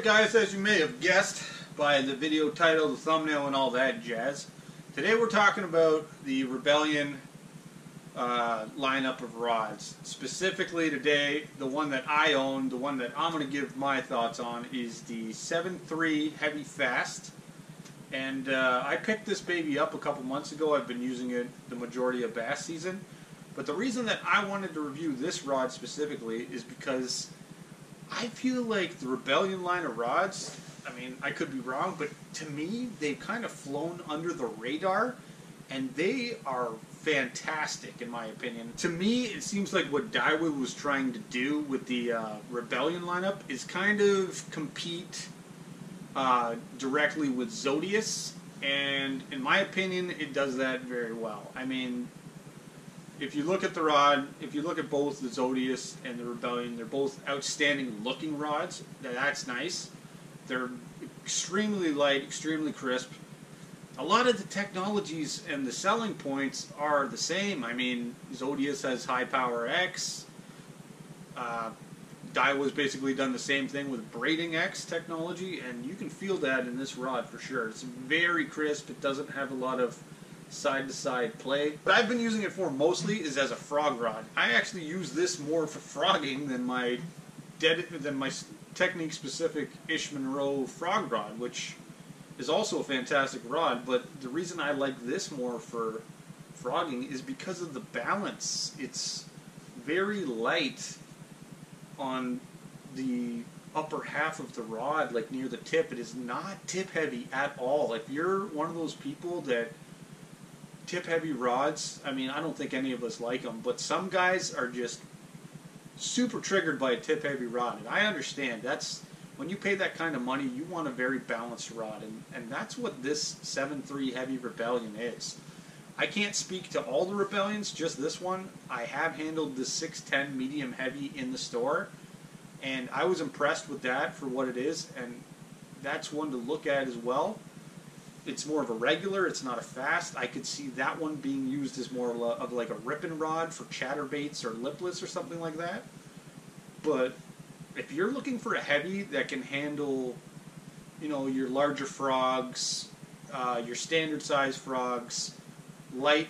guys, as you may have guessed by the video title, the thumbnail, and all that jazz, today we're talking about the Rebellion lineup of rods. Specifically today, the one that I own, the one that I'm going to give my thoughts on, is the 7.3 Heavy Fast. And I picked this baby up a couple months ago. I've been using it the majority of bass season. But the reason that I wanted to review this rod specifically is because I feel like the Rebellion line of rods, I mean, I could be wrong, but to me, they've kind of flown under the radar, and they are fantastic, in my opinion. To me, it seems like what Daiwa was trying to do with the Rebellion lineup is kind of compete directly with Zodius, and in my opinion, it does that very well. I mean, if you look at the rod, if you look at both the Zodius and the Rebellion, they're both outstanding looking rods. That's nice. They're extremely light, extremely crisp. A lot of the technologies and the selling points are the same. I mean, Zodius has high power X. Daiwa's basically done the same thing with braiding X technology, and you can feel that in this rod for sure. It's very crisp. It doesn't have a lot of side-to-side play. What I've been using it for mostly is as a frog rod. I actually use this more for frogging than my technique-specific Ish Monroe frog rod, which is also a fantastic rod, but the reason I like this more for frogging is because of the balance. It's very light on the upper half of the rod, like near the tip. It is not tip heavy at all. If you're one of those people that tip heavy rods, I mean, I don't think any of us like them, but some guys are just super triggered by a tip heavy rod, and I understand. That's when you pay that kind of money, you want a very balanced rod, and that's what this 7.3 Heavy Rebellion is. I can't speak to all the Rebellions, just this one. I have handled the 610 medium heavy in the store, and I was impressed with that for what it is, and that's one to look at as well. It's more of a regular, it's not a fast. I could see that one being used as more of like a ripping rod for chatterbaits or lipless or something like that. But if you're looking for a heavy that can handle, you know, your larger frogs, your standard size frogs, light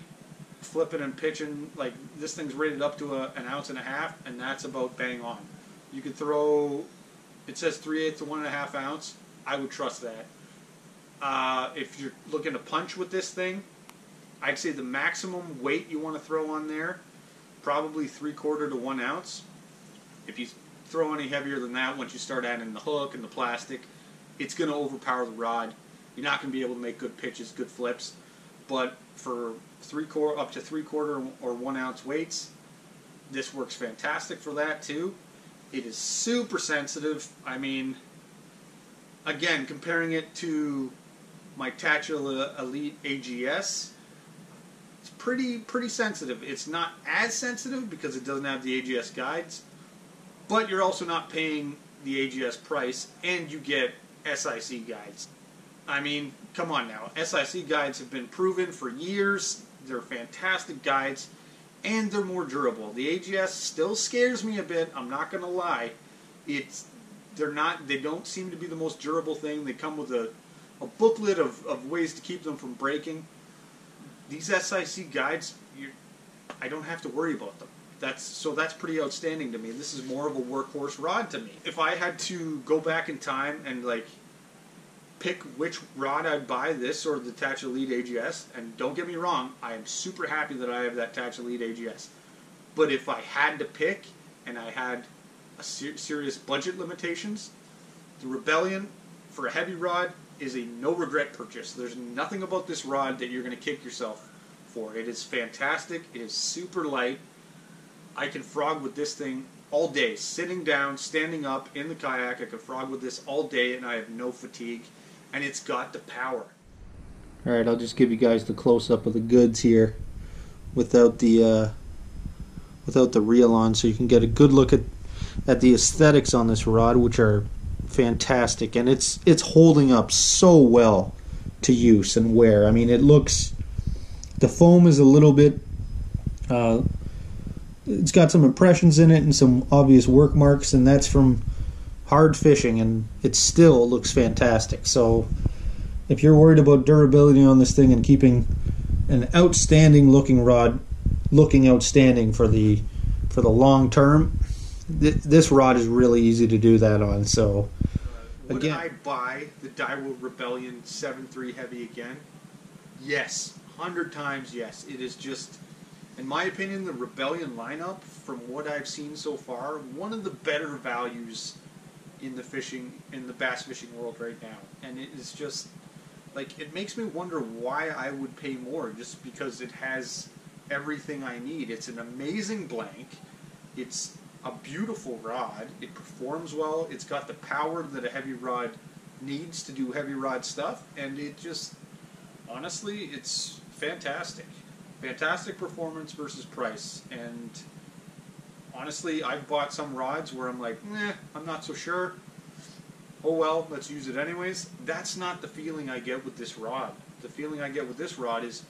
flipping and pitching, like this thing's rated up to an ounce and a half, and that's about bang on. You could throw, it says 3/8 to 1.5 ounce. I would trust that. If you're looking to punch with this thing, I'd say the maximum weight you want to throw on there, probably 3/4 to 1 ounce. If you throw any heavier than that, once you start adding the hook and the plastic, it's going to overpower the rod. You're not going to be able to make good pitches, good flips. But for up to 3/4 or 1 ounce weights, this works fantastic for that too. It is super sensitive. I mean, again, comparing it to my Untitled Elite AGS, it's pretty sensitive. It's not as sensitive because it doesn't have the AGS guides, but you're also not paying the AGS price, and you get SIC guides. I mean, come on now. SIC guides have been proven for years. They're fantastic guides, and they're more durable. The AGS still scares me a bit, I'm not going to lie. They don't seem to be the most durable thing. They come with a booklet of ways to keep them from breaking. These SIC guides, I don't have to worry about them. So that's pretty outstanding to me. This is more of a workhorse rod to me. If I had to go back in time and like pick which rod I'd buy, this or the Untitled Elite AGS, and don't get me wrong, I am super happy that I have that Untitled Elite AGS. But if I had to pick and I had serious budget limitations, the Rebellion for a heavy rod is a no-regret purchase. There's nothing about this rod that you're going to kick yourself for. It is fantastic. It is super light. I can frog with this thing all day, sitting down, standing up in the kayak. I can frog with this all day, and I have no fatigue. And it's got the power. All right, I'll just give you guys the close-up of the goods here, without the reel on, so you can get a good look at the aesthetics on this rod, which are fantastic, and it's holding up so well to use and wear. I mean, it looks, the foam is a little bit it's got some impressions in it and some obvious work marks, and that's from hard fishing, and it still looks fantastic. So if you're worried about durability on this thing and keeping an outstanding looking rod looking outstanding for the long term, this rod is really easy to do that on. So would I buy the Daiwa Rebellion 7.3 Heavy again? Yes, 100 times yes. It is just, in my opinion, the Rebellion lineup, from what I've seen so far, one of the better values in the bass fishing world right now. And it is just, like, it makes me wonder why I would pay more, just because it has everything I need. It's an amazing blank. It's a beautiful rod. It performs well. It's got the power that a heavy rod needs to do heavy rod stuff, and it just, honestly, it's fantastic. Fantastic performance versus price. And honestly, I've bought some rods where I'm like, I'm not so sure. Oh well, let's use it anyways. That's not the feeling I get with this rod. The feeling I get with this rod is,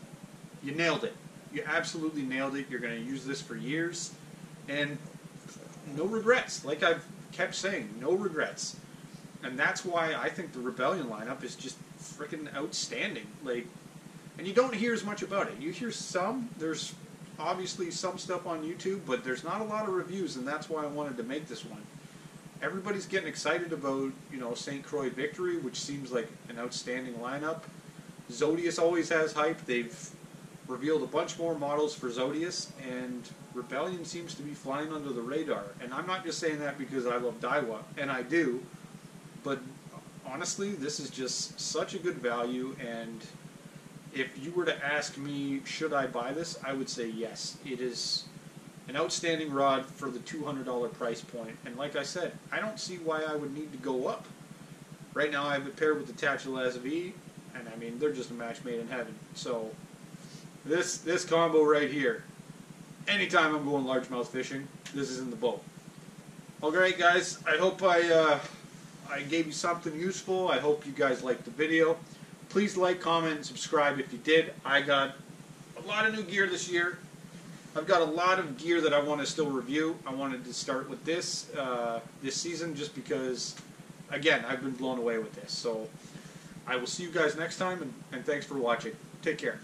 you nailed it. You absolutely nailed it. You're going to use this for years, and no regrets. Like I've kept saying, no regrets. And that's why I think the Rebellion lineup is just freaking outstanding. Like, and you don't hear as much about it. You hear some. There's obviously some stuff on YouTube, but there's not a lot of reviews, and that's why I wanted to make this one. Everybody's getting excited about, St. Croix Victory, which seems like an outstanding lineup. Zodius always has hype. They've revealed a bunch more models for Zodius, and Rebellion seems to be flying under the radar. And I'm not just saying that because I love Daiwa, and I do, but honestly, this is just such a good value, and if you were to ask me, should I buy this, I would say yes. It is an outstanding rod for the $200 price point, and like I said, I don't see why I would need to go up. Right now I have it paired with the Tachelaz V, and I mean, they're just a match made in heaven. So this combo right here, anytime I'm going largemouth fishing, this is in the boat. Alright guys, I hope I gave you something useful. I hope you guys liked the video. Please like, comment, and subscribe if you did. I got a lot of new gear this year. I've got a lot of gear that I want to still review. I wanted to start with this season just because, again, I've been blown away with this. So I will see you guys next time, and thanks for watching. Take care.